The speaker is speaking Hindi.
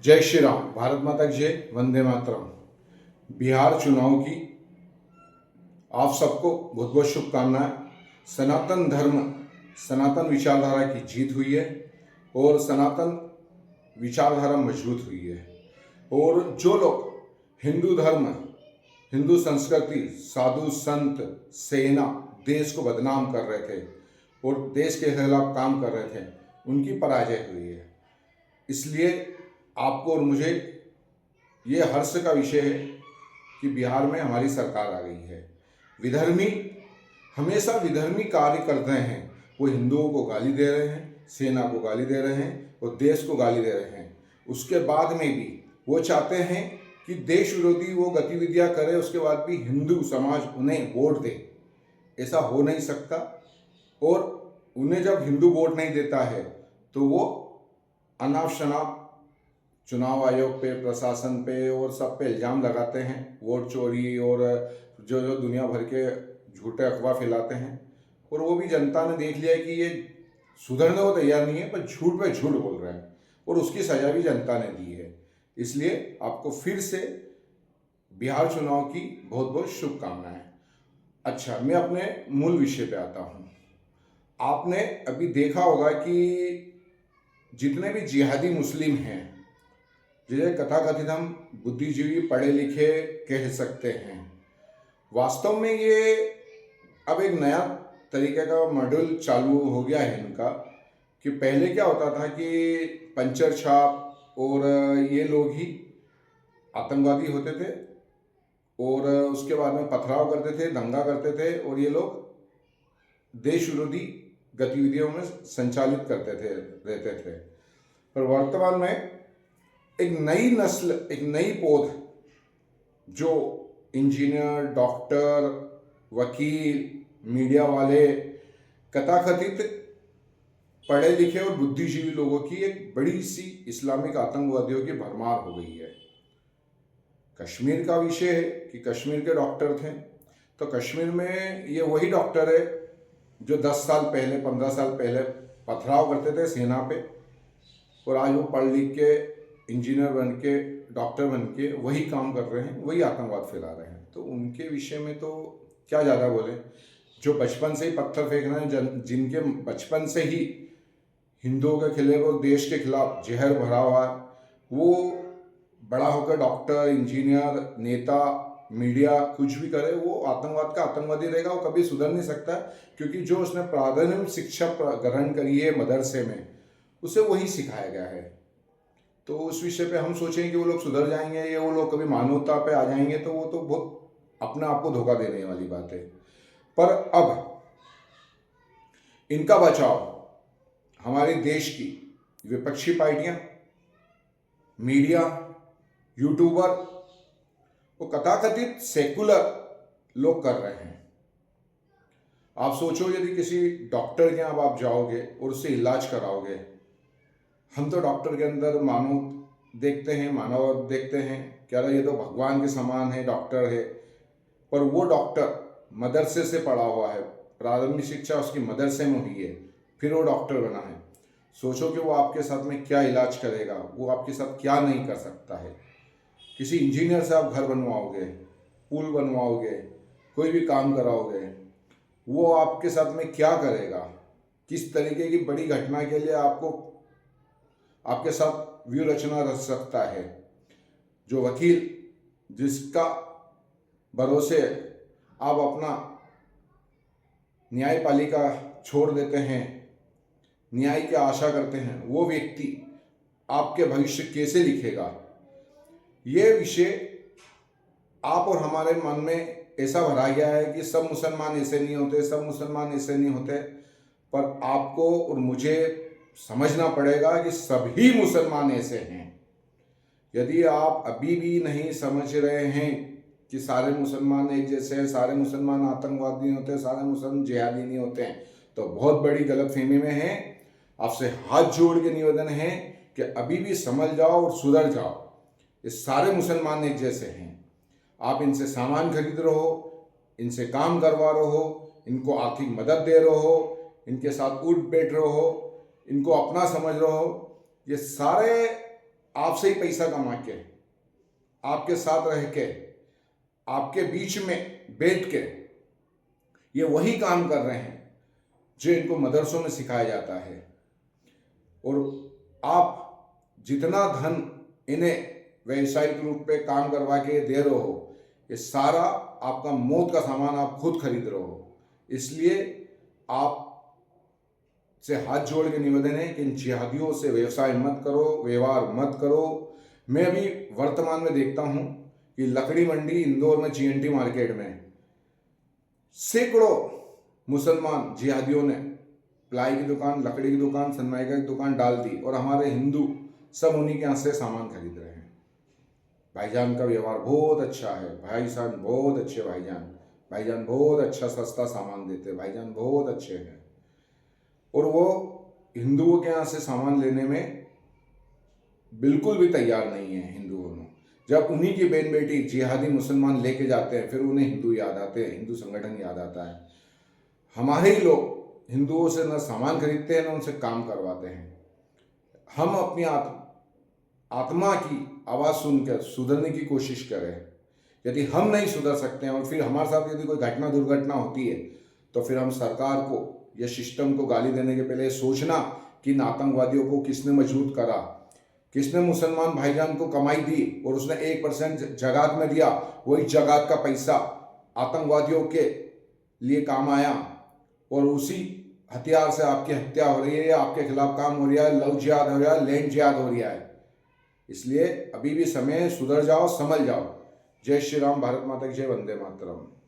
जय श्री राम, भारत माता की जय, वंदे मातरम। बिहार चुनाव की आप सबको बहुत बहुत शुभकामनाएं। सनातन धर्म, सनातन विचारधारा की जीत हुई है और सनातन विचारधारा मजबूत हुई है। और जो लोग हिंदू धर्म, हिंदू संस्कृति, साधु संत, सेना, देश को बदनाम कर रहे थे और देश के खिलाफ काम कर रहे थे, उनकी पराजय हुई है। इसलिए आपको और मुझे ये हर्ष का विषय है कि बिहार में हमारी सरकार आ गई है। विधर्मी हमेशा विधर्मी कार्य करते हैं, वो हिंदुओं को गाली दे रहे हैं, सेना को गाली दे रहे हैं और देश को गाली दे रहे हैं। उसके बाद में भी वो चाहते हैं कि देश विरोधी वो गतिविधियां करे, उसके बाद भी हिंदू समाज उन्हें वोट दे। ऐसा हो नहीं सकता। और उन्हें जब हिंदू वोट नहीं देता है तो वो अनाप शनाप चुनाव आयोग पे, प्रशासन पे और सब पे इल्ज़ाम लगाते हैं, वोट चोरी और जो जो दुनिया भर के झूठे अफवाह फैलाते हैं। और वो भी जनता ने देख लिया कि ये सुधरने को तैयार नहीं है, पर झूठ पे झूठ बोल रहे हैं और उसकी सजा भी जनता ने दी है। इसलिए आपको फिर से बिहार चुनाव की बहुत बहुत शुभकामनाएं। अच्छा, मैं अपने मूल विषय पे आता हूँ। आपने अभी देखा होगा कि जितने भी जिहादी मुस्लिम हैं, जिन्हें कथाकथित हम बुद्धिजीवी पढ़े लिखे कह सकते हैं, वास्तव में ये अब एक नया तरीके का मॉडल चालू हो गया है इनका। कि पहले क्या होता था कि पंचर छाप और ये लोग ही आतंकवादी होते थे और उसके बाद में पथराव करते थे, दंगा करते थे और ये लोग देश विरोधी गतिविधियों में संचालित करते थे, रहते थे। पर वर्तमान में एक नई नस्ल, एक नई पौध, जो इंजीनियर, डॉक्टर, वकील, मीडिया वाले, कथाकथित पढ़े लिखे और बुद्धिजीवी लोगों की एक बड़ी सी इस्लामिक आतंकवादियों की भरमार हो गई है। कश्मीर का विषय है कि कश्मीर के डॉक्टर थे, तो कश्मीर में ये वही डॉक्टर है जो 10 साल पहले, 15 साल पहले पथराव करते थे सेना पे, और आज वो पढ़ लिख के इंजीनियर बन के, डॉक्टर बन के वही काम कर रहे हैं, वही आतंकवाद फैला रहे हैं। तो उनके विषय में तो क्या ज़्यादा बोले। जो बचपन से ही पत्थर फेंक रहे हैं, जिनके बचपन से ही हिंदुओं के खिलाफ और देश के खिलाफ जहर भरा हुआ है, वो बड़ा होकर डॉक्टर, इंजीनियर, नेता, मीडिया कुछ भी करे, वो आतंकवाद का आतंकवादी रहेगा। वो कभी सुधर नहीं सकता, क्योंकि जो उसने प्राथमिक शिक्षा ग्रहण करी है मदरसे में, उसे वही सिखाया गया है। तो उस विषय पे हम सोचें कि वो लोग सुधर जाएंगे या वो लोग कभी मानवता पे आ जाएंगे, तो वो तो बहुत अपने आप को धोखा देने वाली बात है। पर अब इनका बचाव हमारे देश की विपक्षी पार्टियां, मीडिया, यूट्यूबर और कथाकथित सेकुलर लोग कर रहे हैं। आप सोचो, यदि किसी डॉक्टर के यहाँ आप जाओगे और उससे इलाज कराओगे, हम तो डॉक्टर के अंदर मानव देखते हैं, मानव देखते हैं, क्या ये तो भगवान के समान है, डॉक्टर है। पर वो डॉक्टर मदरसे से पढ़ा हुआ है, प्रारंभिक शिक्षा उसकी मदरसे में हुई है, फिर वो डॉक्टर बना है। सोचो कि वो आपके साथ में क्या इलाज करेगा, वो आपके साथ क्या नहीं कर सकता है। किसी इंजीनियर से आप घर बनवाओगे, पुल बनवाओगे, कोई भी काम कराओगे, वो आपके साथ में क्या करेगा, किस तरीके की बड़ी घटना के लिए आपके साथ व्यू रचना रच सकता है। जो वकील, जिसका भरोसे आप अपना न्यायपालिका छोड़ देते हैं, न्याय की आशा करते हैं, वो व्यक्ति आपके भविष्य कैसे लिखेगा। ये विषय आप और हमारे मन में ऐसा भरा गया है कि सब मुसलमान ऐसे नहीं होते, सब मुसलमान ऐसे नहीं होते। पर आपको और मुझे समझना पड़ेगा कि सभी मुसलमान ऐसे हैं। यदि आप अभी भी नहीं समझ रहे हैं कि सारे मुसलमान एक जैसे हैं, सारे मुसलमान आतंकवादी नहीं होते, सारे मुसलमान जिहादी नहीं होते हैं, तो बहुत बड़ी गलतफहमी में हैं। आपसे हाथ जोड़ के निवेदन है कि अभी भी समझ जाओ और सुधर जाओ। ये सारे मुसलमान एक जैसे हैं। आप इनसे सामान खरीद रहे हो, इनसे काम करवा रहे हो, इनको आर्थिक मदद दे रहे हो, इनके साथ उठ बैठ रहे हो, इनको अपना समझ रहे हो, ये सारे आपसे ही पैसा कमा के, आपके साथ रह के, आपके बीच में बैठ के ये वही काम कर रहे हैं जो इनको मदरसों में सिखाया जाता है। और आप जितना धन इन्हें व्यवसायिक रूप पे काम करवा के दे रहे हो, ये सारा आपका मौत का सामान आप खुद खरीद रहे हो। इसलिए आप से हाथ जोड़ के निवेदन है कि इन जिहादियों से व्यवसाय मत करो, व्यवहार मत करो। मैं अभी वर्तमान में देखता हूं कि लकड़ी मंडी इंदौर में जीएनटी मार्केट में सैकड़ों मुसलमान जिहादियों ने प्लाई की दुकान, लकड़ी की दुकान, सनमाइका की दुकान डाल दी और हमारे हिंदू सब उन्हीं के यहाँ से सामान खरीद रहे हैं। भाईजान का व्यवहार बहुत अच्छा है, भाईजान बहुत अच्छे, भाईजान बहुत अच्छा सस्ता सामान देते, भाईजान बहुत अच्छे हैं। और वो हिंदुओं के यहाँ से सामान लेने में बिल्कुल भी तैयार नहीं है। हिंदुओं में जब उन्हीं की बहन बेटी जिहादी मुसलमान लेके जाते हैं, फिर उन्हें हिंदू याद आते हैं, हिंदू संगठन याद आता है। हमारे ही लोग हिंदुओं से न सामान खरीदते हैं न उनसे काम करवाते हैं। हम अपनी आत्मा की आवाज़ सुनकर सुधरने की कोशिश करें। यदि हम नहीं सुधर सकते हैं और फिर हमारे साथ यदि कोई घटना दुर्घटना होती है तो फिर हम सरकार को या सिस्टम को गाली देने के पहले सोचना कि इन आतंकवादियों को किसने मजबूत करा, किसने मुसलमान भाईजान को कमाई दी और उसने 1% जगात में दिया, वही जगात का पैसा आतंकवादियों के लिए काम आया और उसी हथियार से आपकी हत्या हो रही है या आपके खिलाफ काम हो रहा है, लव जिहाद हो रहा है, लैंड जिहाद हो रहा है। इसलिए अभी भी समय, सुधर जाओ, संभल जाओ। जय श्री राम, भारत माता की जय, वंदे मातरम।